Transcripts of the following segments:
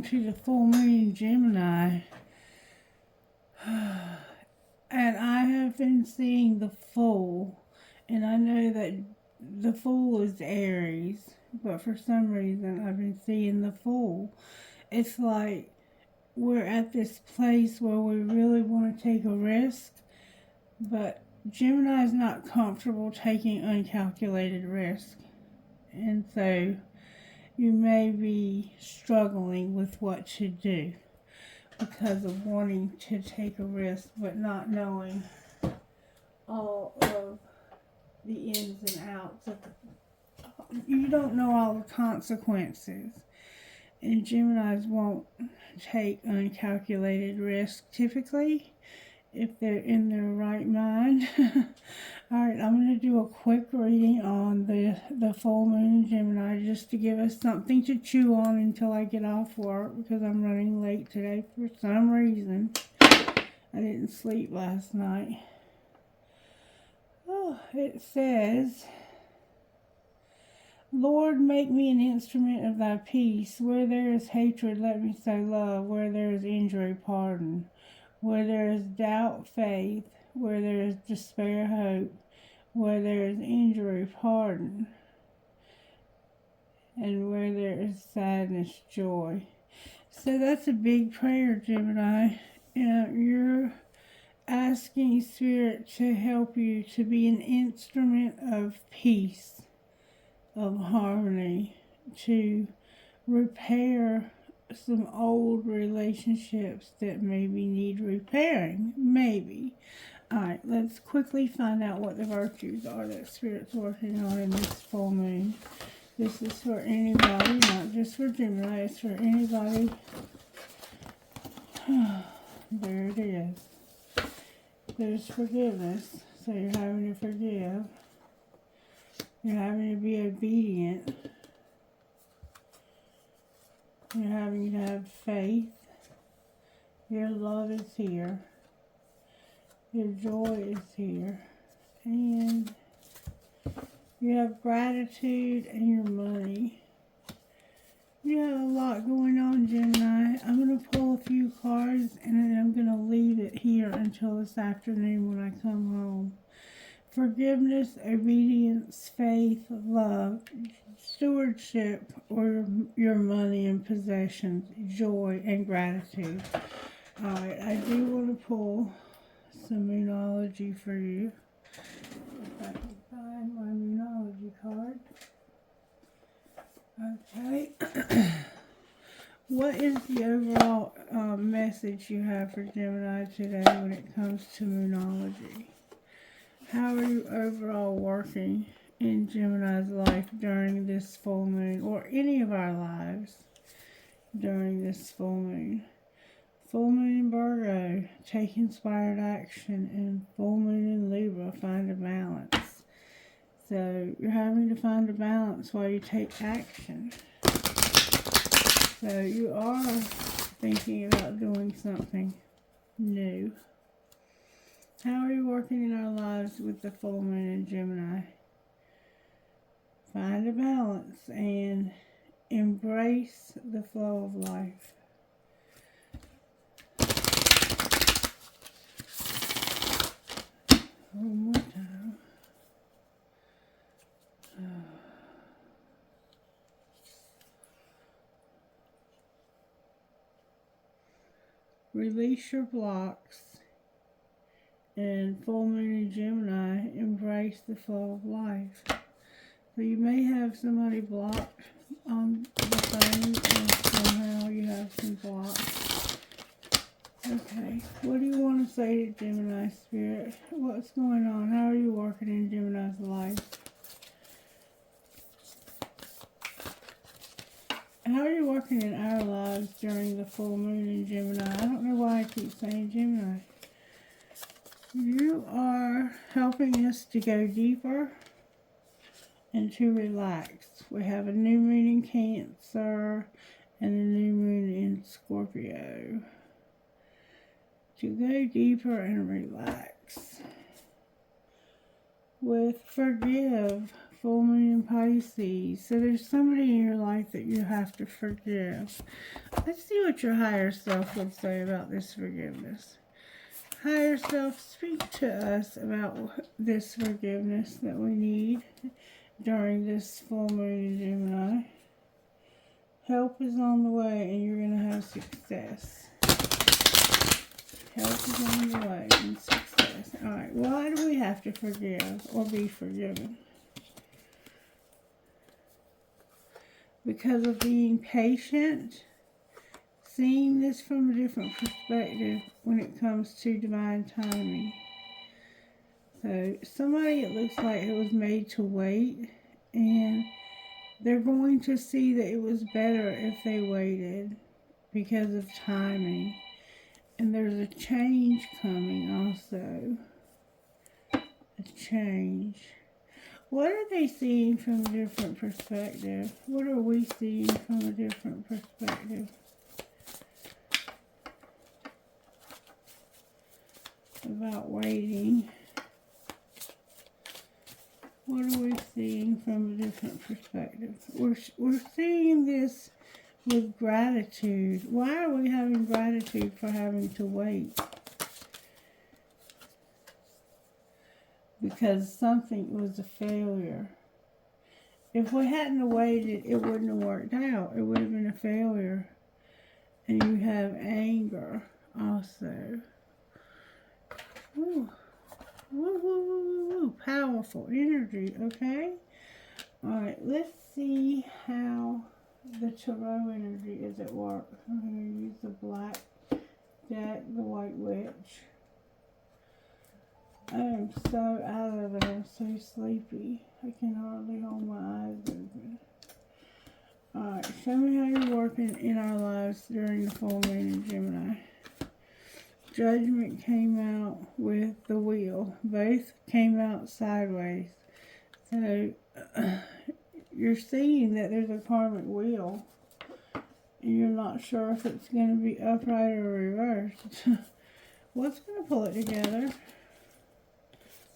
on to the full moon in Gemini. And I have been seeing the Fool. And I know that the Fool is Aries. But for some reason, I've been seeing the Fool. It's like we're at this place where we really want to take a risk. But Gemini is not comfortable taking uncalculated risk. And so you may be struggling with what to do because of wanting to take a risk but not knowing all of the ins and outs of you don't know all the consequences. And Geminis won't take uncalculated risk typically if they're in their right mind. Alright, I'm going to do a quick reading on the full moon in Gemini just to give us something to chew on until I get off work because I'm running late today for some reason. I didn't sleep last night. Oh, it says, Lord, make me an instrument of thy peace. Where there is hatred, let me sow love. Where there is injury, pardon. Where there is doubt, faith. Where there is despair, hope. Where there is injury, pardon. And where there is sadness, joy. So that's a big prayer, Gemini. You're asking Spirit to help you to be an instrument of peace, of harmony, to repair some old relationships that maybe need repairing. Maybe. Alright, let's quickly find out what the virtues are that Spirit's working on in this full moon. This is for anybody, not just for Gemini. It's for anybody. There it is. There's forgiveness. So you're having to forgive. You're having to be obedient. You're having to have faith. Your love is here. Your joy is here. And you have gratitude and your money. You have a lot going on, Gemini. I'm going to pull a few cards and then I'm going to leave it here until this afternoon when I come home. Forgiveness, obedience, faith, love, stewardship, or your money and possessions, joy and gratitude. Alright, I do want to pull some Moonology for you. If I can find my Moonology card. Okay. What is the overall message you have for Gemini today when it comes to Moonology? How are you overall working in Gemini's life during this full moon, or any of our lives during this full moon? Full moon in Virgo, take inspired action, and full moon in Libra, find a balance. So you're having to find a balance while you take action. So you are thinking about doing something new. How are you working in our lives with the full moon in Gemini? Find a balance and embrace the flow of life. One more time. Release your blocks. And full moon in Gemini, embrace the flow of life. So you may have somebody blocked on the phone, or somehow you have some blocks. Okay, what do you want to say to Gemini Spirit? What's going on? How are you working in Gemini's life? How are you working in our lives during the full moon in Gemini? I don't know why I keep saying Gemini. You are helping us to go deeper and to relax. We have a new moon in Cancer and a new moon in Scorpio. To go deeper and relax. With forgive, full moon in Pisces. So there's somebody in your life that you have to forgive. Let's see what your higher self would say about this forgiveness. Higher self, speak to us about this forgiveness that we need during this full moon in Gemini. Help is on the way and you're going to have success. Help is on the way and success. Alright, why do we have to forgive or be forgiven? Because of being patient, seeing this from a different perspective when it comes to divine timing. So somebody, it looks like it was made to wait, and they're going to see that it was better if they waited because of timing. And there's a change coming also. A change. What are they seeing from a different perspective? What are we seeing from a different perspective? About waiting. What are we seeing from a different perspective? We're seeing this with gratitude. Why are we having gratitude for having to wait? Because something was a failure. If we hadn't waited, it wouldn't have worked out. It would have been a failure. And you have anger also. Woo. Woo, woo, woo, woo, woo. Powerful energy, okay? Alright, let's see how the tarot energy is at work. I'm going to use the black deck, the white witch. I am so out of it. I'm so sleepy. I can hardly hold my eyes open. Alright, show me how you're working in our lives during the full moon in Gemini. Judgment came out with the wheel. Both came out sideways. So, you're seeing that there's a karmic wheel. And you're not sure if it's going to be upright or reversed. What's going to pull it together?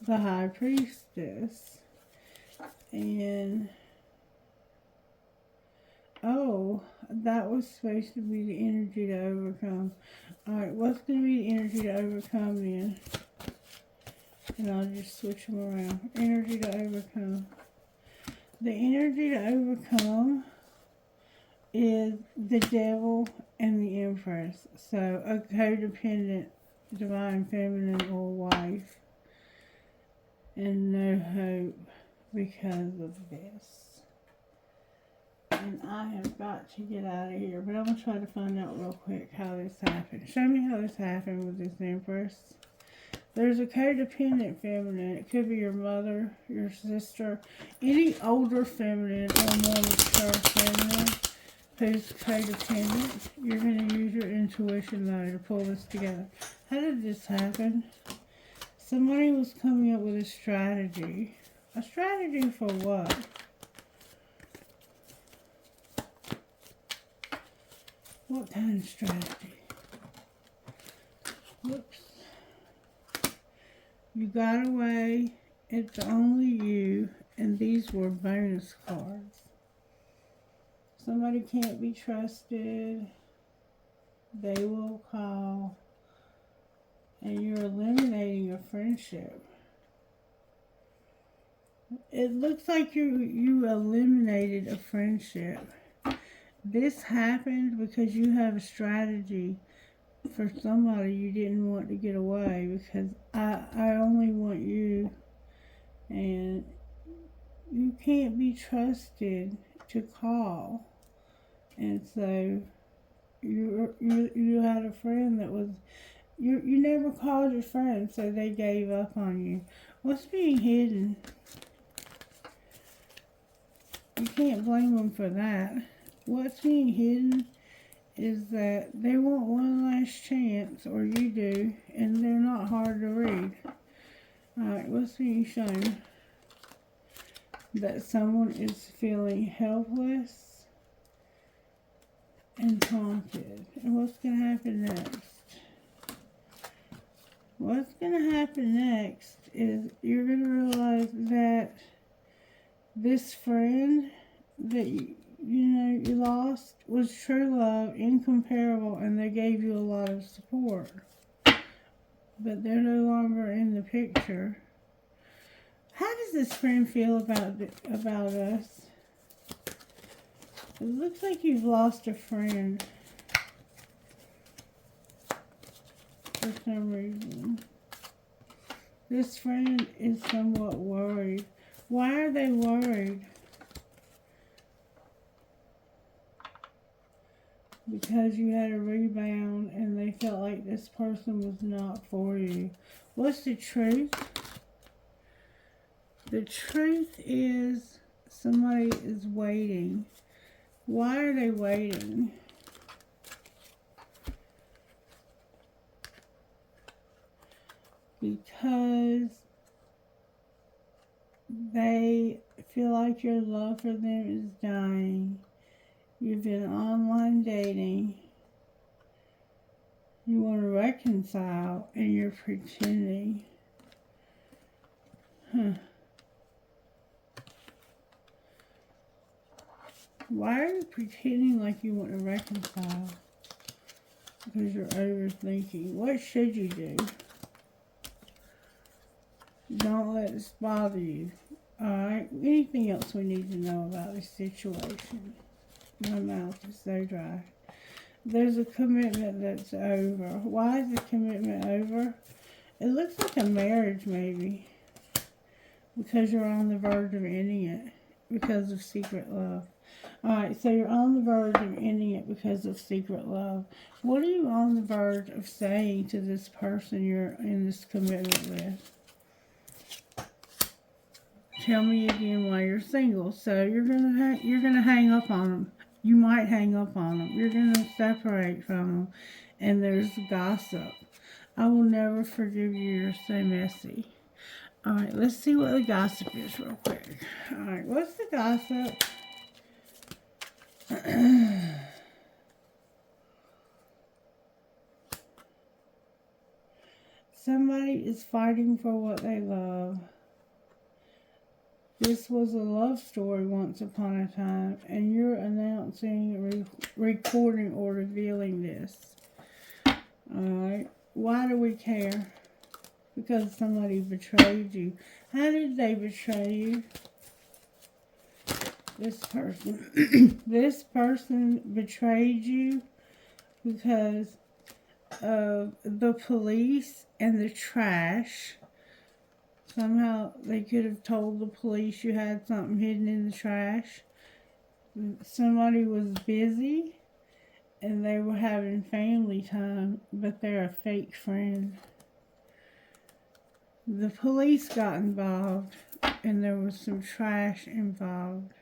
The High Priestess. And, oh, that was supposed to be the energy to overcome. Alright, what's going to be the energy to overcome then? And I'll just switch them around. Energy to overcome. The energy to overcome is the Devil and the Empress. So, a codependent divine feminine or wife. And no hope because of this. And I have got to get out of here. But I'm going to try to find out real quick how this happened. Show me how this happened with this Empress. There's a codependent feminine. It could be your mother, your sister, any older feminine or more mature feminine who's codependent. You're going to use your intuition though to pull this together. How did this happen? Somebody was coming up with a strategy. A strategy for what? What kind of strategy? Whoops. You got away. It's only you. And these were bonus cards. Somebody can't be trusted. They will call. And you're eliminating a friendship. It looks like you eliminated a friendship. This happened because you have a strategy for somebody you didn't want to get away, because I only want you, and you can't be trusted to call. And so you had a friend that was, you never called your friend, so they gave up on you. What's being hidden? You can't blame them for that. What's being hidden is that they want one last chance, or you do, and they're not hard to read. Alright, what's being shown? That someone is feeling helpless and haunted. And what's going to happen next? What's going to happen next is you're going to realize that This friend that you lost was true love, incomparable, and they gave you a lot of support. But they're no longer in the picture. How does this friend feel about us? It looks like you've lost a friend for some reason. This friend is somewhat worried. Why are they worried? Because you had a rebound and they felt like this person was not for you. What's the truth? The truth is somebody is waiting. Why are they waiting? Because they feel like your love for them is dying. You've been online dating. You want to reconcile and you're pretending. Why are you pretending like you want to reconcile? Because you're overthinking. What should you do? Don't let this bother you. Alright, anything else we need to know about this situation? My mouth is so dry. There's a commitment that's over. Why is the commitment over? It looks like a marriage maybe. Because you're on the verge of ending it. Because of secret love. Alright, so you're on the verge of ending it because of secret love. What are you on the verge of saying to this person you're in this commitment with? Tell me again why you're single. So you're gonna hang up on them. You might hang up on them. You're gonna separate from them, and there's gossip. I will never forgive you. You're so messy. All right, let's see what the gossip is real quick. All right, what's the gossip? Somebody is fighting for what they love. This was a love story once upon a time, and you're announcing, recording, or revealing this. Alright, why do we care? Because somebody betrayed you. How did they betray you? This person. This person betrayed you because of the police and the trash. Somehow they could have told the police you had something hidden in the trash. Somebody was busy and they were having family time, but they're a fake friend. The police got involved and there was some trash involved.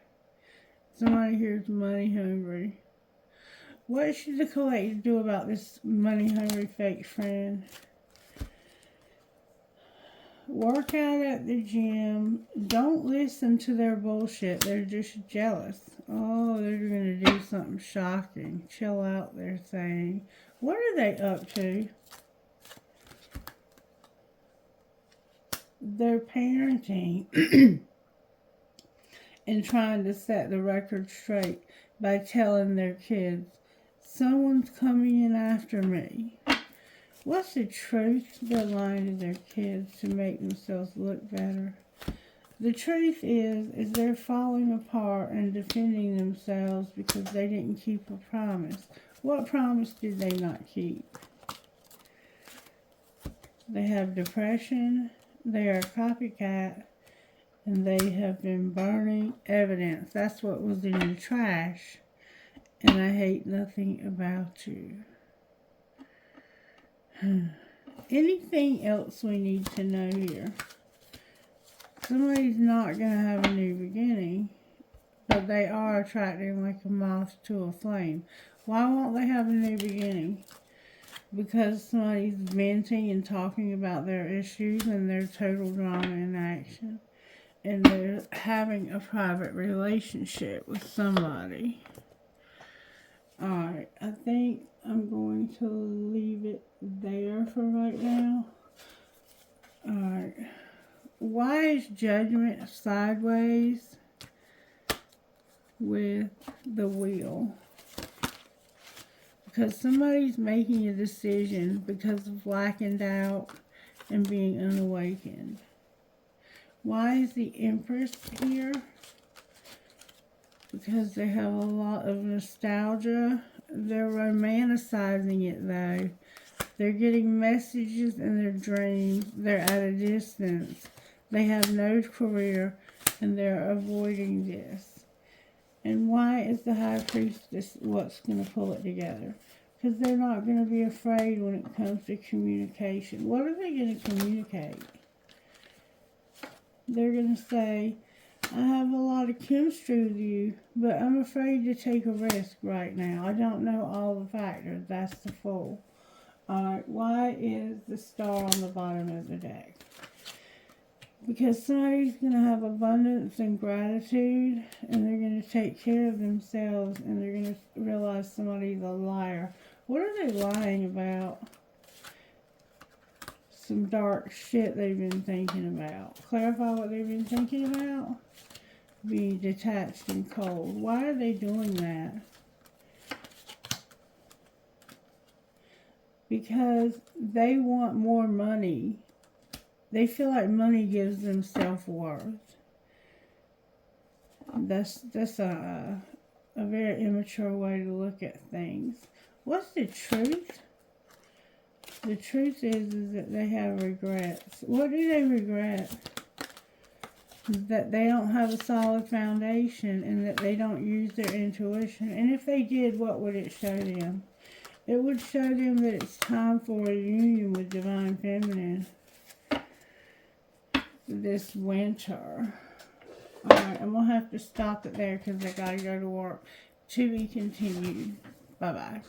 Somebody here's money hungry. What should the collective do about this money hungry fake friend? Work out at the gym. Don't listen to their bullshit. They're just jealous. Oh, they're going to do something shocking. Chill out, they're saying. What are they up to? They're parenting and trying to set the record straight by telling their kids, someone's coming in after me. What's the truth? They're lying to their kids to make themselves look better. The truth is they're falling apart and defending themselves because they didn't keep a promise. What promise did they not keep? They have depression, they are a copycat, and they have been burning evidence. That's what was in the trash. And I hate nothing about you. Anything else we need to know here? Somebody's not going to have a new beginning, but they are attracting like a moth to a flame. Why won't they have a new beginning? Because somebody's venting and talking about their issues and their total drama in action. And they're having a private relationship with somebody. Alright, I think I'm going to leave it there for right now. Alright. Why is judgment sideways? with the Wheel. Because somebody's making a decision because of lack and doubt and being unawakened. Why is the Empress here? Because they have a lot of nostalgia. They're romanticizing it though. They're getting messages in their dreams. They're at a distance. They have no career and they're avoiding this. And why is the High Priestess what's going to pull it together? Because they're not going to be afraid when it comes to communication. What are they going to communicate? They're going to say, I have a lot of chemistry with you, but I'm afraid to take a risk right now. I don't know all the factors. That's the Fool. Alright, why is the Star on the bottom of the deck? Because somebody's going to have abundance and gratitude, and they're going to take care of themselves, and they're going to realize somebody's a liar. What are they lying about? Some dark shit they've been thinking about. Clarify what they've been thinking about. Be detached and cold. Why are they doing that? Because they want more money. They feel like money gives them self-worth. That's a very immature way to look at things. What's the truth? The truth is that they have regrets. What do they regret? That they don't have a solid foundation and that they don't use their intuition. And if they did, what would it show them? It would show them that it's time for a union with Divine Feminine this winter. Alright, I'm going to have to stop it there because I got to go to work. To be continued. Bye-bye.